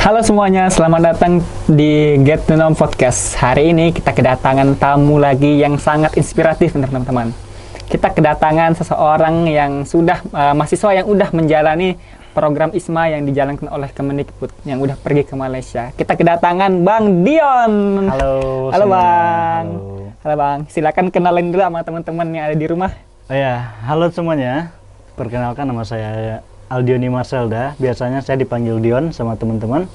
Halo semuanya, selamat datang di Get to Know Podcast. Hari ini kita kedatangan tamu lagi yang sangat inspiratif, teman-teman. Kita kedatangan seseorang yang sudah mahasiswa yang udah menjalani program ISMA yang dijalankan oleh Kemendikbud yang udah pergi ke Malaysia. Kita kedatangan Bang Dion. Halo. Halo Bang. Halo. Halo Bang. Silakan kenalin dulu sama teman-teman yang ada di rumah. Oh ya, halo semuanya. Perkenalkan, nama saya Aldioni Marselda. Biasanya saya dipanggil Dion sama teman-teman.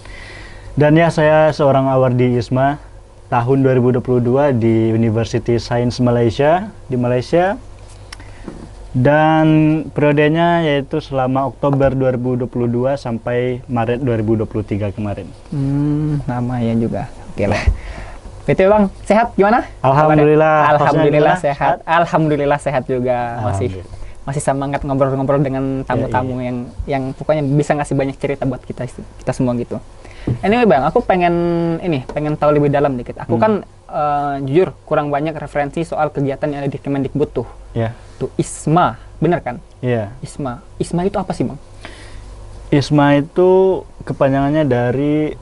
Dan ya, saya seorang awardi ISMA tahun 2022 di University Science Malaysia di Malaysia. Dan periodenya yaitu selama Oktober 2022 sampai Maret 2023 kemarin. Namanya juga. Oke lah. BTW Bang, sehat gimana? Alhamdulillah. Alhamdulillah sehat. Alhamdulillah sehat juga. Masih semangat ngobrol-ngobrol dengan tamu-tamu yang pokoknya bisa ngasih banyak cerita buat kita semua gitu. Anyway Bang, aku pengen tahu lebih dalam dikit. Aku kan jujur kurang banyak referensi soal kegiatan yang ada di Kemendikbud tuh. Ya. Tuh ISMA, bener kan? Iya. ISMA. ISMA itu apa sih Bang? ISMA itu kepanjangannya dari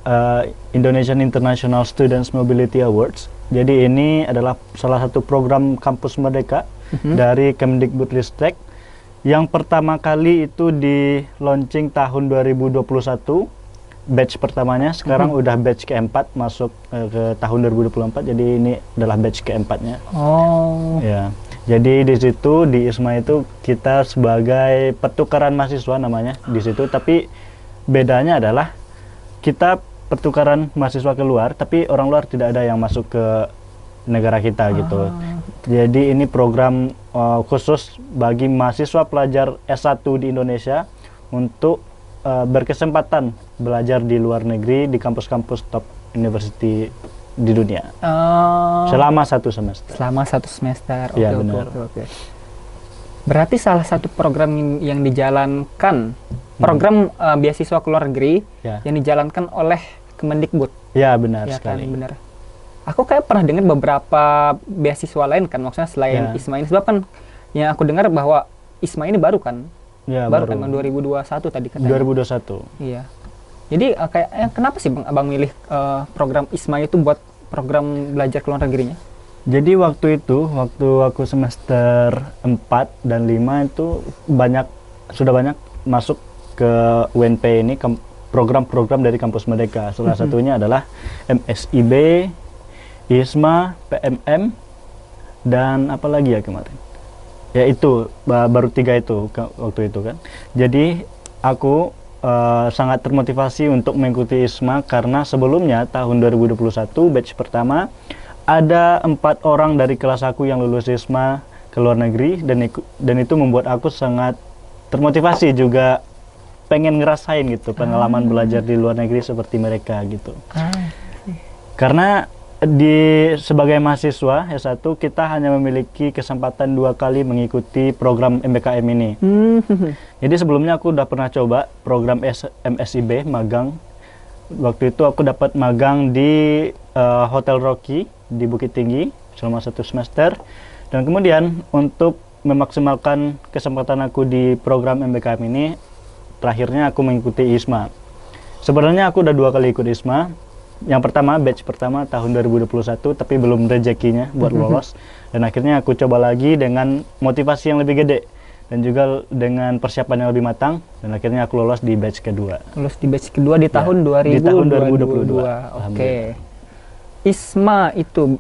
Indonesian International Students Mobility Awards. Jadi ini adalah salah satu program kampus merdeka dari Kemendikbudristek yang pertama kali itu di launching tahun 2021, batch pertamanya. Sekarang udah batch keempat masuk ke tahun 2024. Jadi ini adalah batch keempatnya. Oh. Ya. Jadi di situ di ISMA itu kita sebagai pertukaran mahasiswa namanya di situ, tapi bedanya adalah kita pertukaran mahasiswa keluar, tapi orang luar tidak ada yang masuk ke negara kita gitu. Jadi ini program khusus bagi mahasiswa pelajar S1 di Indonesia untuk berkesempatan belajar di luar negeri di kampus-kampus top university di dunia. Selama 1 semester. Selama 1 semester. Oke, Ya, benar. Oke. Berarti salah satu program yang dijalankan, program beasiswa ke luar negeri yang dijalankan oleh Kemendikbud. Ya, benar Ya sekali. kan, benar. Aku kayak pernah dengar beberapa beasiswa lain kan, maksudnya selain ISMA ini. Sebab kan yang aku dengar bahwa ISMA ini baru kan? Ya, baru kan, 2021 tadi katanya. 2021. Iya. Jadi kenapa sih Abang milih program ISMA itu buat program belajar ke luar negerinya? Jadi waktu aku semester 4 dan 5 itu sudah banyak masuk ke UNP ini, program-program dari kampus merdeka. Salah satunya adalah MSIB, ISMA, PMM, dan apa lagi ya kemarin? Ya itu, baru 3 itu waktu itu kan. Jadi aku sangat termotivasi untuk mengikuti ISMA karena sebelumnya tahun 2021 batch pertama ada 4 orang dari kelas aku yang lulus ISMA ke luar negeri, dan itu membuat aku sangat termotivasi juga pengen ngerasain gitu pengalaman belajar di luar negeri seperti mereka gitu. Karena sebagai mahasiswa S1 kita hanya memiliki kesempatan 2 kali mengikuti program MBKM ini. Jadi sebelumnya aku udah pernah coba program MSIB magang. Waktu itu aku dapat magang di Hotel Rocky di Bukit Tinggi selama 1 semester. Dan kemudian untuk memaksimalkan kesempatan aku di program MBKM ini, terakhirnya aku mengikuti ISMA. Sebenarnya aku udah 2 kali ikut ISMA. Yang pertama, batch pertama tahun 2021, tapi belum rezekinya buat lolos. Dan akhirnya aku coba lagi dengan motivasi yang lebih gede dan juga dengan persiapan yang lebih matang, dan akhirnya aku lolos di batch kedua. Lolos di batch kedua di tahun 2022. Di tahun 2022. Oke. ISMA itu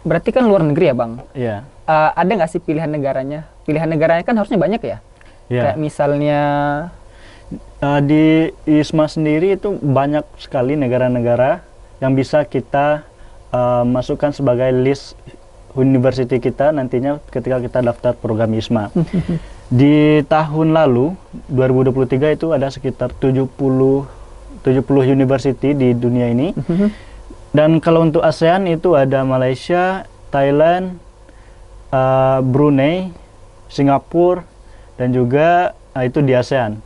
berarti kan luar negeri ya Bang? Iya. Ada nggak sih pilihan negaranya? Pilihan negaranya kan harusnya banyak ya? Iya. Kayak misalnya di ISMA sendiri itu banyak sekali negara-negara yang bisa kita masukkan sebagai list university kita nantinya ketika kita daftar program ISMA. Di tahun lalu 2023 itu ada sekitar 70 university di dunia ini. Dan kalau untuk ASEAN itu ada Malaysia, Thailand, Brunei, Singapura, dan juga itu di ASEAN.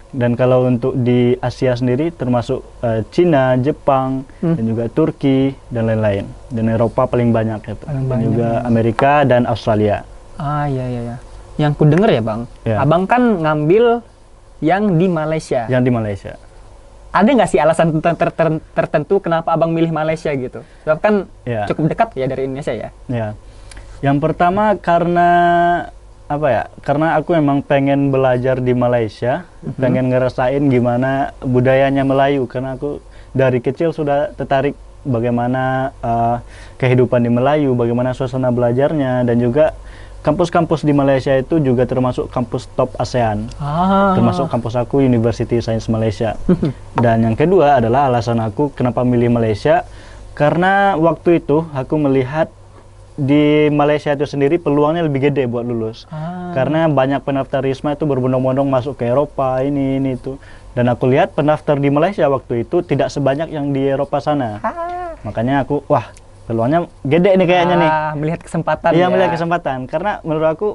Dan kalau untuk di Asia sendiri termasuk Cina, Jepang, dan juga Turki dan lain-lain. Dan Eropa paling banyak ya, dan juga Amerika dan Australia. Iya. Yang ku denger ya Bang, Ya. Abang kan ngambil yang di Malaysia. Yang di Malaysia. ada nggak sih alasan tertentu kenapa abang milih Malaysia gitu? Sebab kan Ya. cukup dekat ya dari Indonesia ya. Ya. Yang pertama karena apa ya? Karena aku emang pengen belajar di Malaysia, pengen ngerasain gimana budayanya Melayu. Karena aku dari kecil sudah tertarik bagaimana kehidupan di Melayu, bagaimana suasana belajarnya, dan juga kampus-kampus di Malaysia itu juga termasuk kampus top ASEAN. Termasuk kampus aku University Science Malaysia. Dan yang kedua adalah alasan aku kenapa milih Malaysia, karena waktu itu aku melihat di Malaysia itu sendiri peluangnya lebih gede buat lulus. Karena banyak pendaftar ISMA itu berbondong-bondong masuk ke Eropa, ini itu. Dan aku lihat pendaftar di Malaysia waktu itu tidak sebanyak yang di Eropa sana. Makanya aku, wah, peluangnya gede nih kayaknya nih. Melihat kesempatan Iya, ya. melihat kesempatan. Karena menurut aku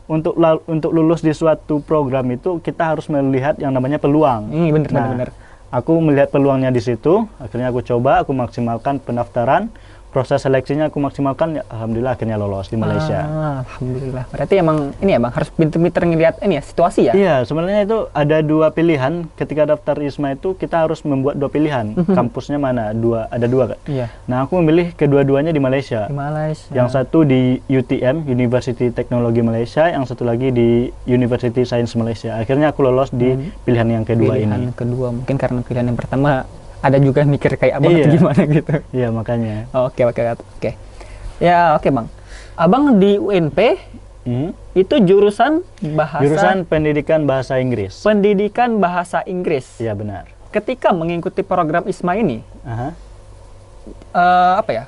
untuk lulus di suatu program itu kita harus melihat yang namanya peluang. Bener. Aku melihat peluangnya di situ, akhirnya aku coba, aku maksimalkan pendaftaran, proses seleksinya aku maksimalkan, ya, alhamdulillah akhirnya lolos di Malaysia. Alhamdulillah. Berarti emang ini ya bang, harus pinter-pinter ngeliat ini ya, situasi ya? Iya, sebenarnya itu ada dua pilihan. Ketika daftar ISMA itu kita harus membuat dua pilihan. Kampusnya mana? Ada dua kan? Iya. Nah, aku memilih kedua-duanya di Malaysia. Di Malaysia. Yang satu di UTM, University Teknologi Malaysia, yang satu lagi di University Science Malaysia. Akhirnya aku lolos di pilihan yang kedua Pilihan ini. kedua, mungkin karena pilihan yang pertama ada juga mikir kayak abang Iya. atau gimana gitu. Iya, makanya. Oke. Ya oke bang. Abang di UNP itu jurusan bahasa. Jurusan Pendidikan Bahasa Inggris. Pendidikan Bahasa Inggris. Iya, benar. Ketika mengikuti program ISMA ini, Aha. apa ya?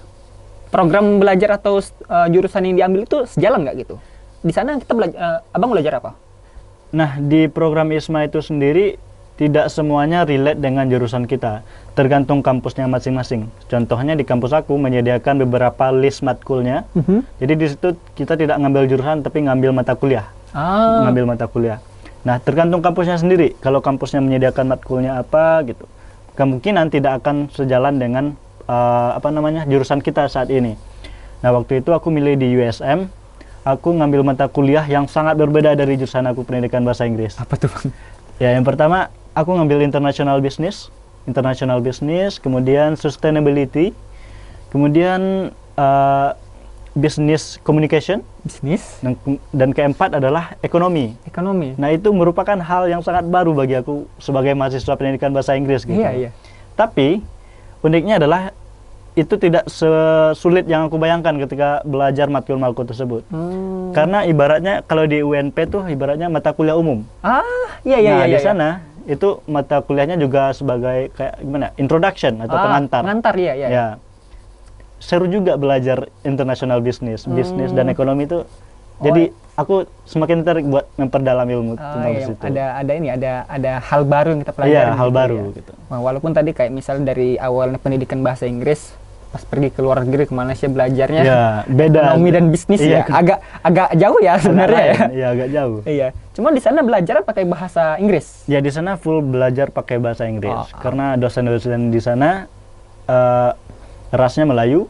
Program belajar atau jurusan yang diambil itu sejalan nggak gitu? Di sana kita abang belajar apa? Nah, di program ISMA itu sendiri tidak semuanya relate dengan jurusan kita. Tergantung kampusnya masing-masing. Contohnya di kampus aku menyediakan beberapa list matkulnya. Jadi di situ kita tidak ngambil jurusan tapi ngambil mata kuliah. Ngambil mata kuliah. Nah, tergantung kampusnya sendiri. Kalau kampusnya menyediakan matkulnya apa gitu, kemungkinan tidak akan sejalan dengan jurusan kita saat ini. Nah, waktu itu aku milih di USM. Aku ngambil mata kuliah yang sangat berbeda dari jurusan aku Pendidikan Bahasa Inggris. Apa tuh bang? Ya, yang pertama aku ngambil international business, kemudian sustainability, kemudian business communication, Bisnis? dan keempat adalah ekonomi. Ekonomi? Nah, itu merupakan hal yang sangat baru bagi aku sebagai mahasiswa pendidikan bahasa Inggris gitu. Iya. Tapi uniknya adalah itu tidak sesulit yang aku bayangkan ketika belajar matkul-matkul tersebut. Karena ibaratnya kalau di UNP tuh ibaratnya mata kuliah umum. Iya. Di sana itu mata kuliahnya juga sebagai kayak gimana? Introduction atau pengantar. Pengantar, iya. Ya. Seru juga belajar international business, bisnis dan ekonomi itu. Jadi aku semakin tertarik buat memperdalam ilmu tentang Iya. situ. Ada hal baru yang kita pelajari. Iya, hal gitu, baru ya. gitu. Nah, walaupun tadi kayak misal dari awal pendidikan bahasa Inggris, pas pergi ke luar negeri ke Malaysia belajarnya Ya, beda. ekonomi dan bisnis Iya, ya. Agak jauh ya sebenarnya ya. Iya, agak jauh. Iya. Cuma di sana belajar pakai bahasa Inggris. Ya, di sana full belajar pakai bahasa Inggris. Karena dosen-dosen di sana rasnya Melayu,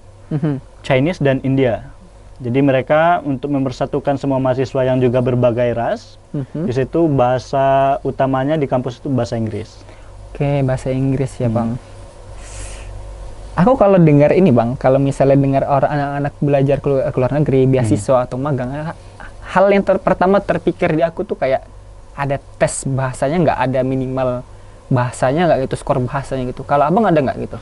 Chinese dan India. Jadi mereka untuk mempersatukan semua mahasiswa yang juga berbagai ras, di situ bahasa utamanya di kampus itu bahasa Inggris. Oke, bahasa Inggris ya bang. Aku kalau dengar ini bang, kalau misalnya dengar orang anak-anak belajar ke luar negeri, beasiswa atau magang, hal yang pertama terpikir di aku tuh kayak ada tes bahasanya nggak, ada minimal bahasanya nggak gitu, skor bahasanya gitu. Kalau abang ada nggak gitu?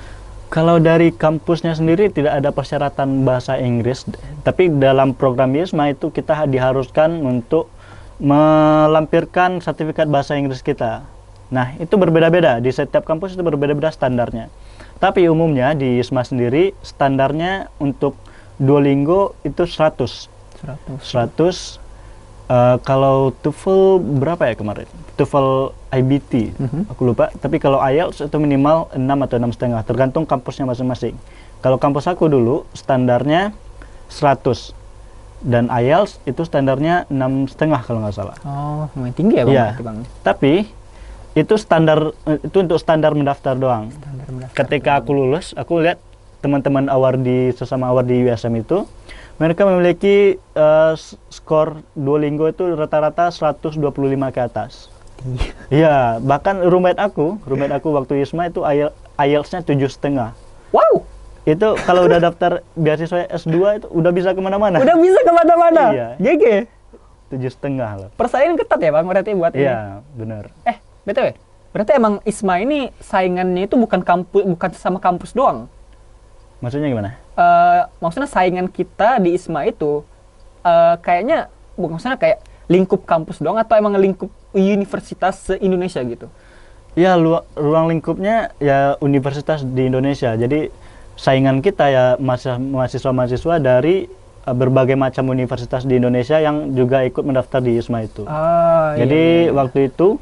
Kalau dari kampusnya sendiri tidak ada persyaratan bahasa Inggris, tapi dalam program ISMA itu kita diharuskan untuk melampirkan sertifikat bahasa Inggris kita. Nah, itu berbeda-beda, di setiap kampus itu berbeda-beda standarnya. Tapi umumnya di ISMA sendiri standarnya untuk Duolingo itu 100. Kalau TOEFL berapa ya kemarin? TOEFL IBT, aku lupa. Tapi kalau IELTS itu minimal 6 atau 6,5, tergantung kampusnya masing-masing. Kalau kampus aku dulu standarnya 100. Dan IELTS itu standarnya 6,5 kalau nggak salah. Oh, lumayan tinggi ya bang? Iya. Bang. Tapi itu itu untuk standar mendaftar doang. Standar mendaftar Ketika aku lulus, aku lihat teman-teman sesama award di USM itu, mereka memiliki skor Duolingo itu rata-rata 125 ke atas. Iya, bahkan roommate aku waktu ISMA itu IELTS-nya 7,5. Wow, Itu kalau udah daftar beasiswa S2 itu udah bisa kemana-mana. udah bisa kemana-mana. Iya. GG. 7,5 loh. Persaingan ketat ya Bang berarti buat ini. Iya, bener. BTW. Berarti emang ISMA ini saingannya itu bukan sama kampus doang. Maksudnya gimana? Maksudnya saingan kita di ISMA itu kayaknya bukan, maksudnya kayak lingkup kampus doang atau emang lingkup universitas se-Indonesia gitu? Ya, ruang lingkupnya ya universitas di Indonesia. Jadi saingan kita ya mahasiswa-mahasiswa dari berbagai macam universitas di Indonesia yang juga ikut mendaftar di ISMA itu. Jadi waktu itu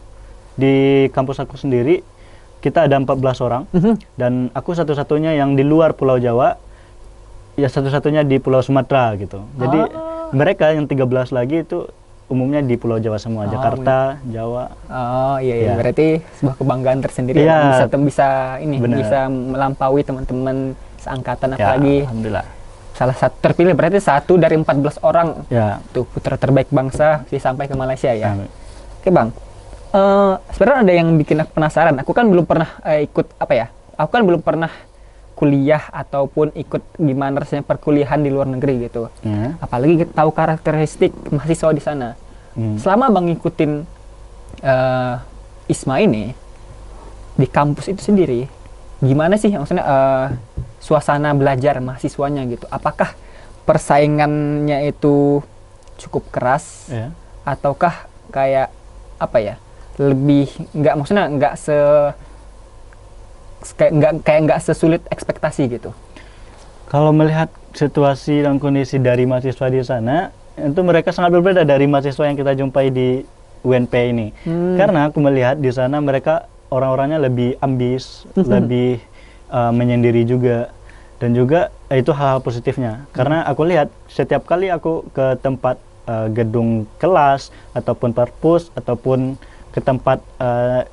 di kampus aku sendiri kita ada 14 orang dan aku satu-satunya yang di luar Pulau Jawa, ya satu-satunya di Pulau Sumatera gitu. Jadi mereka yang 13 lagi itu umumnya di Pulau Jawa semua, Jakarta, Jawa. Oh iya, Ya. berarti sebuah kebanggaan tersendiri Iya. bisa Bener. bisa melampaui teman-teman seangkatan, Ya, apalagi alhamdulillah. salah satu terpilih, berarti satu dari 14 orang Ya. tuh putra terbaik bangsa sampai ke Malaysia ya. Amin. Oke Bang, sebenarnya ada yang bikin aku penasaran. Aku kan belum pernah ikut apa ya? Aku kan belum pernah kuliah ataupun ikut gimana rasanya perkuliahan di luar negeri gitu. Ya. Apalagi kita tahu karakteristik mahasiswa di sana. Selama Bang ngikutin ISMA ini di kampus itu sendiri, gimana sih maksudnya suasana belajar mahasiswanya gitu? Apakah persaingannya itu cukup keras Ya. ataukah kayak apa ya? Lebih maksudnya nggak sesulit ekspektasi gitu. Kalau melihat situasi dan kondisi dari mahasiswa di sana, itu mereka sangat berbeda dari mahasiswa yang kita jumpai di UNP ini. Karena aku melihat di sana mereka orang-orangnya lebih ambis, lebih menyendiri juga. Dan juga itu hal-hal positifnya. Karena aku lihat setiap kali aku ke tempat gedung kelas, ataupun perpus, ataupun ke tempat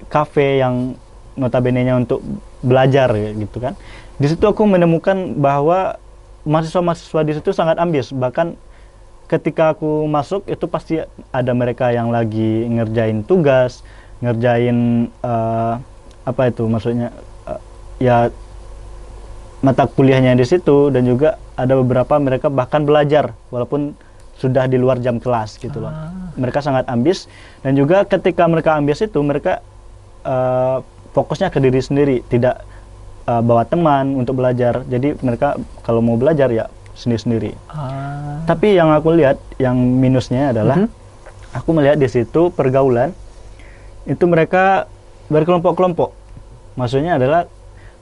kafe yang notabene-nya untuk belajar gitu kan. Di situ aku menemukan bahwa mahasiswa-mahasiswa di situ sangat ambis. Bahkan ketika aku masuk itu pasti ada mereka yang lagi ngerjain tugas, ngerjain apa itu maksudnya ya mata kuliahnya di situ, dan juga ada beberapa mereka bahkan belajar walaupun sudah di luar jam kelas gitu loh. Mereka sangat ambis, dan juga ketika mereka ambis itu mereka fokusnya ke diri sendiri, tidak bawa teman untuk belajar. Jadi mereka kalau mau belajar ya sendiri-sendiri. Tapi yang aku lihat yang minusnya adalah aku melihat di situ pergaulan itu mereka berkelompok-kelompok. Maksudnya adalah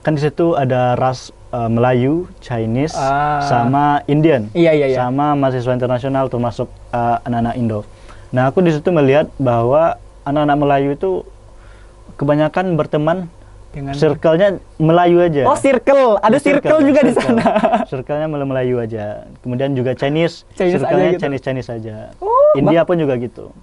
kan di situ ada ras Melayu, Chinese, sama Indian, Iya. sama mahasiswa internasional termasuk anak-anak Indo. Nah, aku di situ melihat bahwa anak-anak Melayu itu kebanyakan berteman Dengan circle-nya Melayu aja. Oh, circle. Ada circle juga di sana. Circle-nya Melayu aja. Kemudian juga Chinese aja circle-nya gitu. Chinese aja. Oh, India pun juga gitu.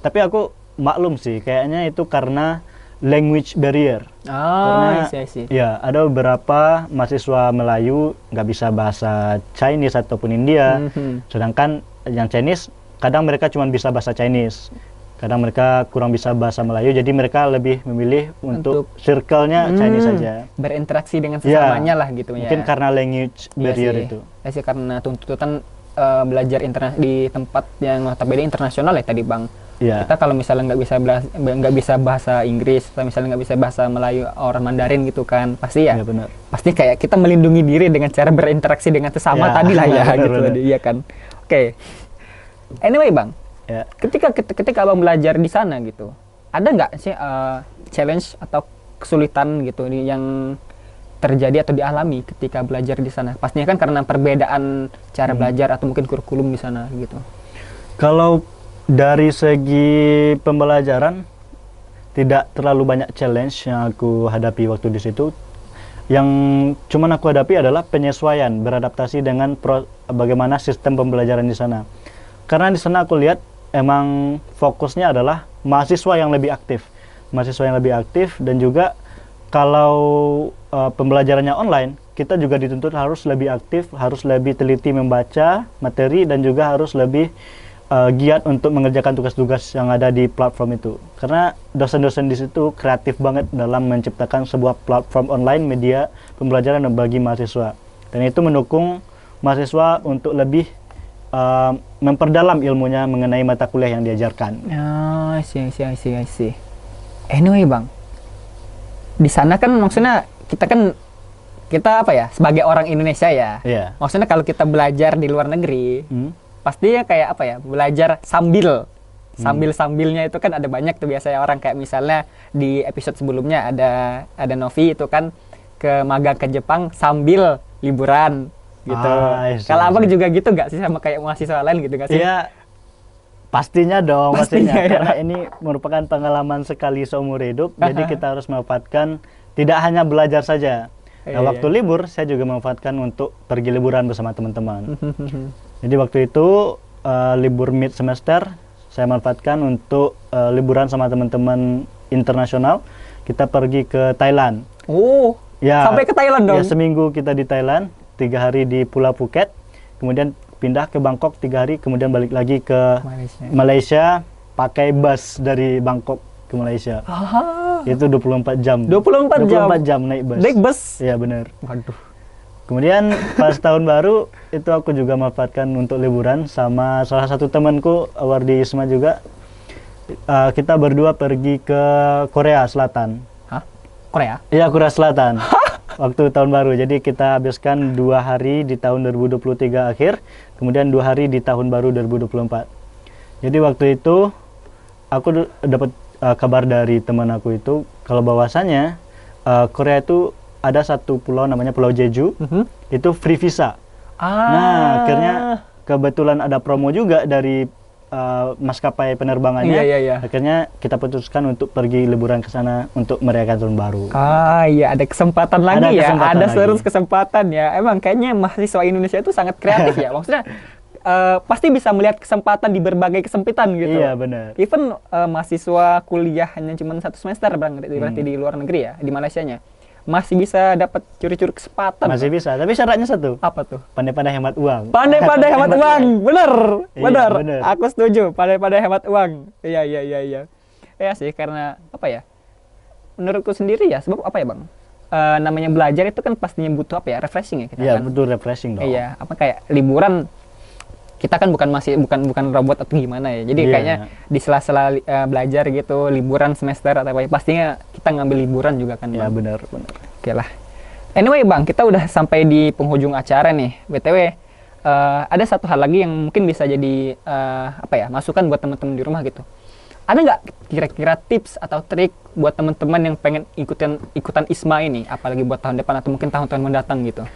Tapi aku maklum sih, kayaknya itu karena language barrier. Karena I see. ya ada beberapa mahasiswa Melayu nggak bisa bahasa Chinese ataupun India, sedangkan yang Chinese kadang mereka cuma bisa bahasa Chinese, kadang mereka kurang bisa bahasa Melayu, jadi mereka lebih memilih untuk circle-nya Chinese saja. Berinteraksi dengan sesamanya lah gitu ya. Mungkin karena language barrier sih. itu. Ya sih, karena tuntutan belajar di tempat yang notabene internasional ya tadi Bang. Iya. Kita kalau misalnya nggak bisa bahasa Inggris, atau misalnya nggak bisa bahasa Melayu, orang Mandarin gitu kan, pasti ya, Iya, benar. pasti kayak kita melindungi diri dengan cara berinteraksi dengan sesama Ya, tadi lah ya, benar, gitu benar. iya kan. Oke. Anyway Bang, Ya. ketika Abang belajar di sana gitu, ada nggak sih challenge atau kesulitan gitu yang terjadi atau dialami ketika belajar di sana? Pastinya kan karena perbedaan cara belajar atau mungkin kurikulum di sana gitu. Kalau dari segi pembelajaran tidak terlalu banyak challenge yang aku hadapi waktu di situ. Yang cuman aku hadapi adalah penyesuaian, beradaptasi dengan bagaimana sistem pembelajaran di sana. Karena di sana aku lihat emang fokusnya adalah mahasiswa yang lebih aktif. Mahasiswa yang lebih aktif, dan juga kalau pembelajarannya online, kita juga dituntut harus lebih aktif, harus lebih teliti membaca materi, dan juga harus lebih giat untuk mengerjakan tugas-tugas yang ada di platform itu. Karena dosen-dosen di situ kreatif banget dalam menciptakan sebuah platform online media pembelajaran bagi mahasiswa. Dan itu mendukung mahasiswa untuk lebih memperdalam ilmunya mengenai mata kuliah yang diajarkan. I see. Anyway bang, di sana kan maksudnya kita apa ya, sebagai orang Indonesia ya. Iya. Maksudnya kalau kita belajar di luar negeri, pastinya kayak apa ya, belajar sambilnya itu kan ada banyak tuh biasanya orang, kayak misalnya di episode sebelumnya ada Novi itu kan ke magang ke Jepang sambil liburan gitu. Kalau abang juga gitu nggak sih, sama kayak mahasiswa lain gitu nggak sih? Iya, pastinya dong, pastinya. Ya. Karena ini merupakan pengalaman sekali seumur hidup, jadi kita harus memanfaatkan, tidak hanya belajar saja. Nah, waktu libur saya juga memanfaatkan untuk pergi liburan bersama teman-teman. Jadi waktu itu libur mid semester saya manfaatkan untuk liburan sama teman-teman internasional. Kita pergi ke Thailand. Oh, ya, sampai ke Thailand dong? Ya, seminggu kita di Thailand, 3 hari di Pulau Phuket, kemudian pindah ke Bangkok 3 hari, kemudian balik lagi ke Malaysia pakai bus dari Bangkok ke Malaysia. Itu 24 jam. 24 jam naik bus. Naik bus? Iya benar. Waduh. Kemudian pas tahun baru itu aku juga manfaatkan untuk liburan sama salah satu temanku Wardi Isma juga. Kita berdua pergi ke Korea Selatan. Hah? Korea? Iya, Korea Selatan. Waktu tahun baru. Jadi kita habiskan 2 hari di tahun 2023 akhir, kemudian 2 hari di tahun baru 2024. Jadi waktu itu aku dapat kabar dari teman aku itu kalau bahwasannya Korea itu ada satu pulau namanya Pulau Jeju, itu free visa. Nah, akhirnya kebetulan ada promo juga dari maskapai penerbangannya. Iya. Akhirnya kita putuskan untuk pergi liburan ke sana untuk merayakan tahun baru. Iya, ada kesempatan lagi ya. Ada terus kesempatan ya. Emang kayaknya mahasiswa Indonesia itu sangat kreatif ya. Maksudnya pasti bisa melihat kesempatan di berbagai kesempitan gitu. Iya, benar. Even mahasiswa kuliah hanya cuma 1 semester berarti di luar negeri ya, di Malaysianya. Masih bisa dapat curi-curi kesempatan. Masih bisa, tapi syaratnya satu. Apa tuh? Pandai-pandai hemat uang. Pandai-pandai hemat uang, bener. Iya, bener. Aku setuju, pandai-pandai hemat uang. Iya. Ya sih, karena apa ya? Menurutku sendiri ya, sebab apa ya bang? Namanya belajar itu kan pastinya butuh apa ya? Refreshing ya kita. Iya, kan? butuh refreshing dong. Iya, apa kayak liburan. Kita kan bukan robot atau gimana ya. Jadi kayaknya di sela-sela belajar gitu, liburan semester atau apa, pastinya kita ngambil liburan juga kan, Bang. Ya, benar. Oke lah. Anyway, Bang, kita udah sampai di penghujung acara nih. BTW, ada satu hal lagi yang mungkin bisa jadi masukan buat teman-teman di rumah gitu. Ada nggak kira-kira tips atau trik buat teman-teman yang pengen ikutan ISMA ini, apalagi buat tahun depan atau mungkin tahun-tahun mendatang gitu?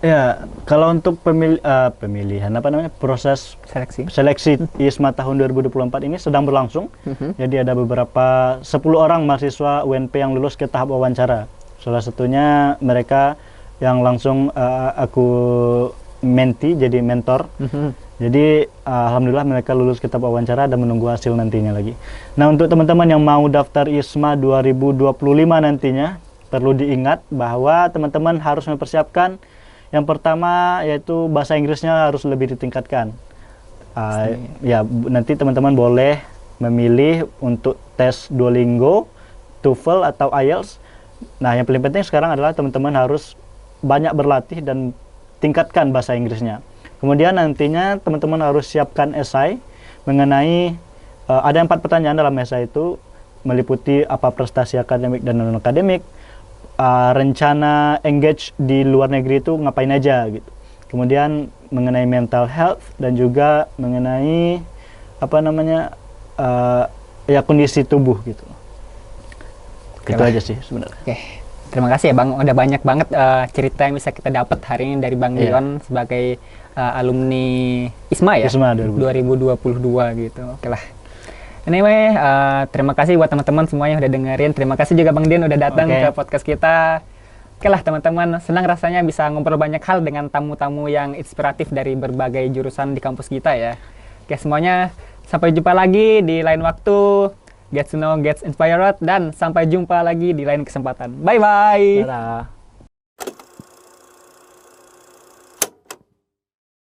Ya, kalau untuk pemilihan proses seleksi ISMA tahun 2024 ini sedang berlangsung. Jadi ada beberapa 10 orang mahasiswa UNP yang lulus ke tahap wawancara. Salah satunya mereka yang langsung aku menti jadi mentor. Jadi alhamdulillah mereka lulus ke tahap wawancara dan menunggu hasil nantinya lagi. Nah, untuk teman-teman yang mau daftar ISMA 2025 nantinya, perlu diingat bahwa teman-teman harus mempersiapkan. Yang pertama yaitu bahasa Inggrisnya harus lebih ditingkatkan. Ya, nanti teman-teman boleh memilih untuk tes Duolingo, TOEFL atau IELTS. Nah, yang paling penting sekarang adalah teman-teman harus banyak berlatih dan tingkatkan bahasa Inggrisnya. Kemudian nantinya teman-teman harus siapkan esai mengenai ada 4 pertanyaan dalam esai itu, meliputi apa prestasi akademik dan non-akademik, rencana engage di luar negeri itu ngapain aja gitu. Kemudian mengenai mental health dan juga mengenai kondisi tubuh gitu. Itu aja sih sebenarnya. Oke. Terima kasih ya Bang, udah banyak banget cerita yang bisa kita dapat hari ini dari Bang Dion sebagai alumni ISMA ya. ISMA 2022 gitu. Oke lah. Anyway, terima kasih buat teman-teman semuanya udah dengerin. Terima kasih juga Bang Dion udah datang ke podcast kita. Oke lah teman-teman, senang rasanya bisa ngobrol banyak hal dengan tamu-tamu yang inspiratif dari berbagai jurusan di kampus kita ya. Oke semuanya, sampai jumpa lagi di lain waktu. Get to know, get inspired, dan sampai jumpa lagi di lain kesempatan. Bye-bye! Dadah.